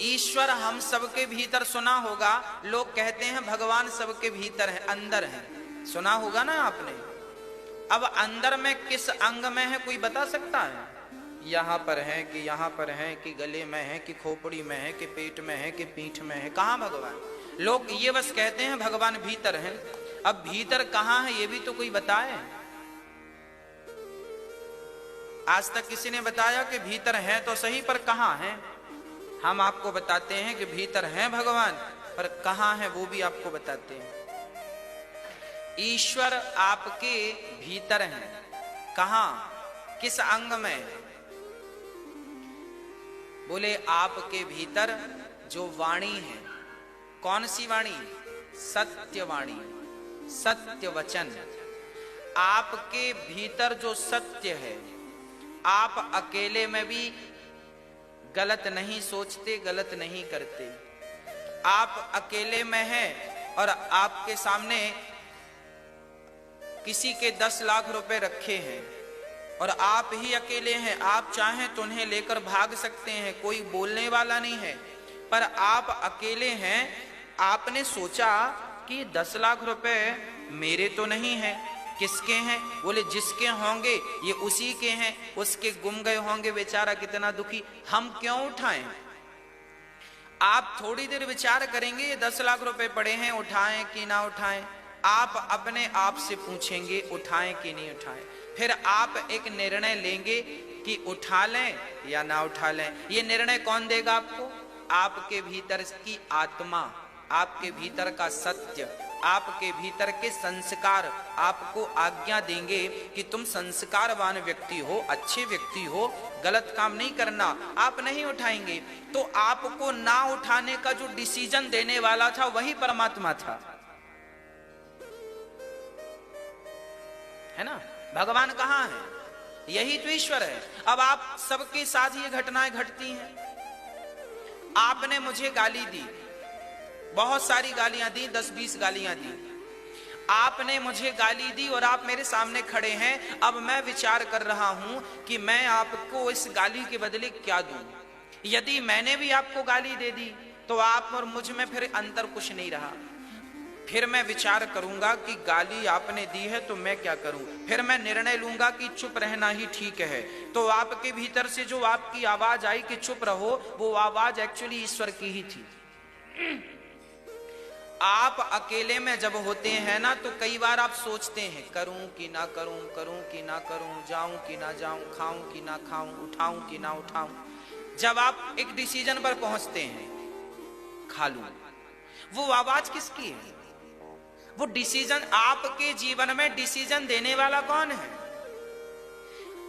ईश्वर हम सबके भीतर सुना होगा, लोग कहते हैं भगवान सबके भीतर है, अंदर है, सुना होगा ना आपने। अब अंदर में किस अंग में है कोई बता सकता है? यहाँ पर है कि यहाँ पर है कि गले में है कि खोपड़ी में है कि पेट में है कि पीठ में है? कहाँ भगवान? लोग ये बस कहते हैं भगवान भीतर है। अब भीतर कहाँ है ये भी तो कोई बताए। आज तक किसी ने बताया कि भीतर है तो सही, पर कहाँ है? हम आपको बताते हैं कि भीतर है भगवान, पर कहाँ है वो भी आपको बताते हैं। ईश्वर आपके भीतर है, कहाँ, किस अंग में? बोले आपके भीतर जो वाणी है। कौन सी वाणी? सत्य वाणी, सत्य वचन। आपके भीतर जो सत्य है, आप अकेले में भी गलत नहीं सोचते, गलत नहीं करते। आप अकेले में हैं और आपके सामने किसी के 10 लाख रुपए रखे हैं और आप ही अकेले हैं, आप चाहें तो उन्हें लेकर भाग सकते हैं, कोई बोलने वाला नहीं है, पर आप अकेले हैं। आपने सोचा कि 10 लाख रुपए मेरे तो नहीं हैं, किसके हैं? बोले जिसके होंगे ये उसी के हैं, उसके गुम गए होंगे, बेचारा कितना दुखी, हम क्यों उठाएं? आप थोड़ी देर विचार करेंगे, ये 10 लाख रुपए पड़े हैं, उठाएं कि ना उठाएं? आप अपने आप से पूछेंगे उठाएं कि नहीं उठाएं। फिर आप एक निर्णय लेंगे कि उठा लें या ना उठा लें। ये निर्णय कौन देगा आपको? आपके भीतर की आत्मा, आपके भीतर का सत्य, आपके भीतर के संस्कार आपको आज्ञा देंगे कि तुम संस्कारवान व्यक्ति हो, अच्छे व्यक्ति हो, गलत काम नहीं करना। आप नहीं उठाएंगे तो आपको ना उठाने का जो डिसीजन देने वाला था वही परमात्मा था, है ना? भगवान कहाँ है? यही तो ईश्वर है। अब आप सबके साथ ये घटनाएं घटती हैं। आपने मुझे गाली दी, बहुत सारी गालियां दी, 10-20 गालियां दी। आपने मुझे गाली दी और आप मेरे सामने खड़े हैं। अब मैं विचार कर रहा हूं कि मैं आपको इस गाली के बदले क्या दूं। यदि मैंने भी आपको गाली दे दी तो आप और मुझ में फिर अंतर कुछ नहीं रहा। फिर मैं विचार करूंगा कि गाली आपने दी है तो मैं क्या करूं। फिर मैं निर्णय लूंगा कि चुप रहना ही ठीक है। तो आपके भीतर से जो आपकी आवाज आई कि चुप रहो, वो आवाज एक्चुअली ईश्वर की ही थी। आप अकेले में जब होते हैं ना तो कई बार आप सोचते हैं करूं कि ना करूं, करूं कि ना करूं, जाऊं कि ना जाऊं, खाऊं कि ना खाऊं, उठाऊं कि ना उठाऊं। जब आप एक डिसीजन पर पहुंचते हैं, खा लूं, वो आवाज किसकी है? वो डिसीजन, आपके जीवन में डिसीजन देने वाला कौन है?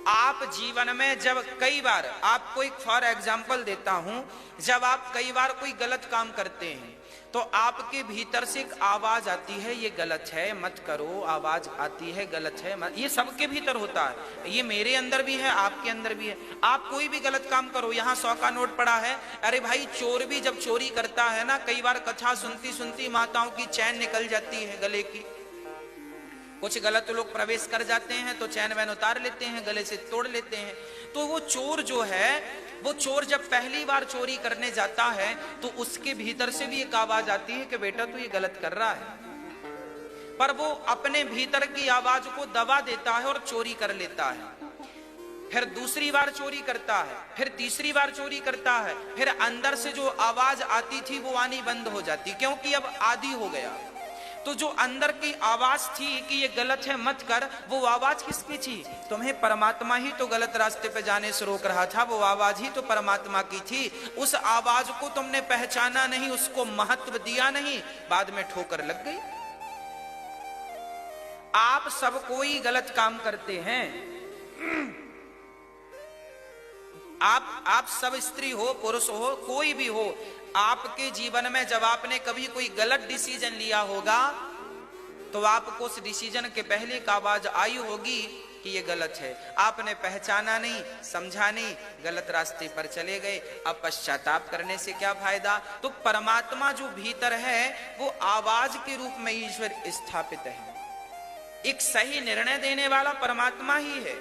आप जीवन में जब कई बार, आपको एक फॉर एग्जाम्पल देता हूं, जब आप कई बार कोई गलत काम करते हैं तो आपके भीतर से एक आवाज आती है ये गलत है मत करो, आवाज आती है गलत है मत। ये सबके भीतर होता है, ये मेरे अंदर भी है, आपके अंदर भी है। आप कोई भी गलत काम करो, यहाँ 100 का नोट पड़ा है, अरे भाई चोर भी जब चोरी करता है ना, कई बार कथा सुनती सुनती माताओं की चैन निकल जाती है गले की। कुछ गलत लोग प्रवेश कर जाते हैं तो चैन वैन उतार लेते हैं, गले से तोड़ लेते हैं। तो वो चोर जो है, वो चोर जब पहली बार चोरी करने जाता है तो उसके भीतर से भी एक आवाज आती है कि बेटा तू ये गलत कर रहा है, पर वो अपने भीतर की आवाज को दबा देता है और चोरी कर लेता है। फिर दूसरी बार चोरी करता है, फिर तीसरी बार चोरी करता है, फिर अंदर से जो आवाज आती थी वो आनी बंद हो जाती, क्योंकि अब आदी हो गया। तो जो अंदर की आवाज थी कि ये गलत है मत कर, वो आवाज किसकी थी? तुम्हें परमात्मा ही तो गलत रास्ते पे जाने से रोक रहा था, वो आवाज ही तो परमात्मा की थी। उस आवाज को तुमने पहचाना नहीं, उसको महत्व दिया नहीं, बाद में ठोकर लग गई। आप सब कोई गलत काम करते हैं। आप सब स्त्री हो पुरुष हो कोई भी हो, आपके जीवन में जब आपने कभी कोई गलत डिसीजन लिया होगा तो आपको उस डिसीजन के पहले एक आवाज आई होगी कि ये गलत है। आपने पहचाना नहीं, समझा नहीं, गलत रास्ते पर चले गए। अब पश्चाताप करने से क्या फायदा? तो परमात्मा जो भीतर है वो आवाज के रूप में ईश्वर स्थापित है। एक सही निर्णय देने वाला परमात्मा ही है।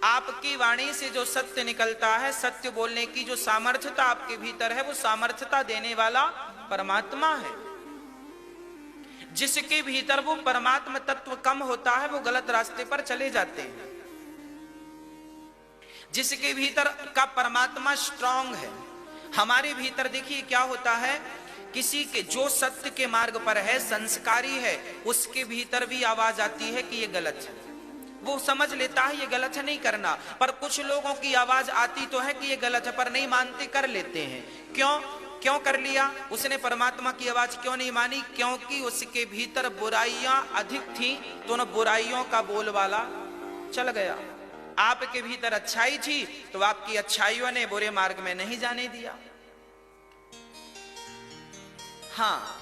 आपकी वाणी से जो सत्य निकलता है, सत्य बोलने की जो सामर्थ्यता आपके भीतर है, वो सामर्थ्यता देने वाला परमात्मा है। जिसके भीतर वो परमात्मा तत्व कम होता है, वो गलत रास्ते पर चले जाते हैं। जिसके भीतर का परमात्मा स्ट्रांग है, हमारे भीतर देखिए क्या होता है, किसी के जो सत्य के मार्ग पर है, संस्कारी है, उसके भीतर भी आवाज आती है कि ये गलत है, वो समझ लेता है ये गलत है, नहीं करना। पर कुछ लोगों की आवाज आती तो है कि ये गलत है, पर नहीं मानते, कर लेते हैं। क्यों कर लिया? उसने परमात्मा की आवाज क्यों नहीं मानी? क्योंकि उसके भीतर बुराइयां अधिक थी, तो न बुराइयों का बोलबाला चल गया। आपके भीतर अच्छाई थी, तो आपकी अच्छाइयों ने बुरे मार्ग में नहीं जाने दिया। हाँ,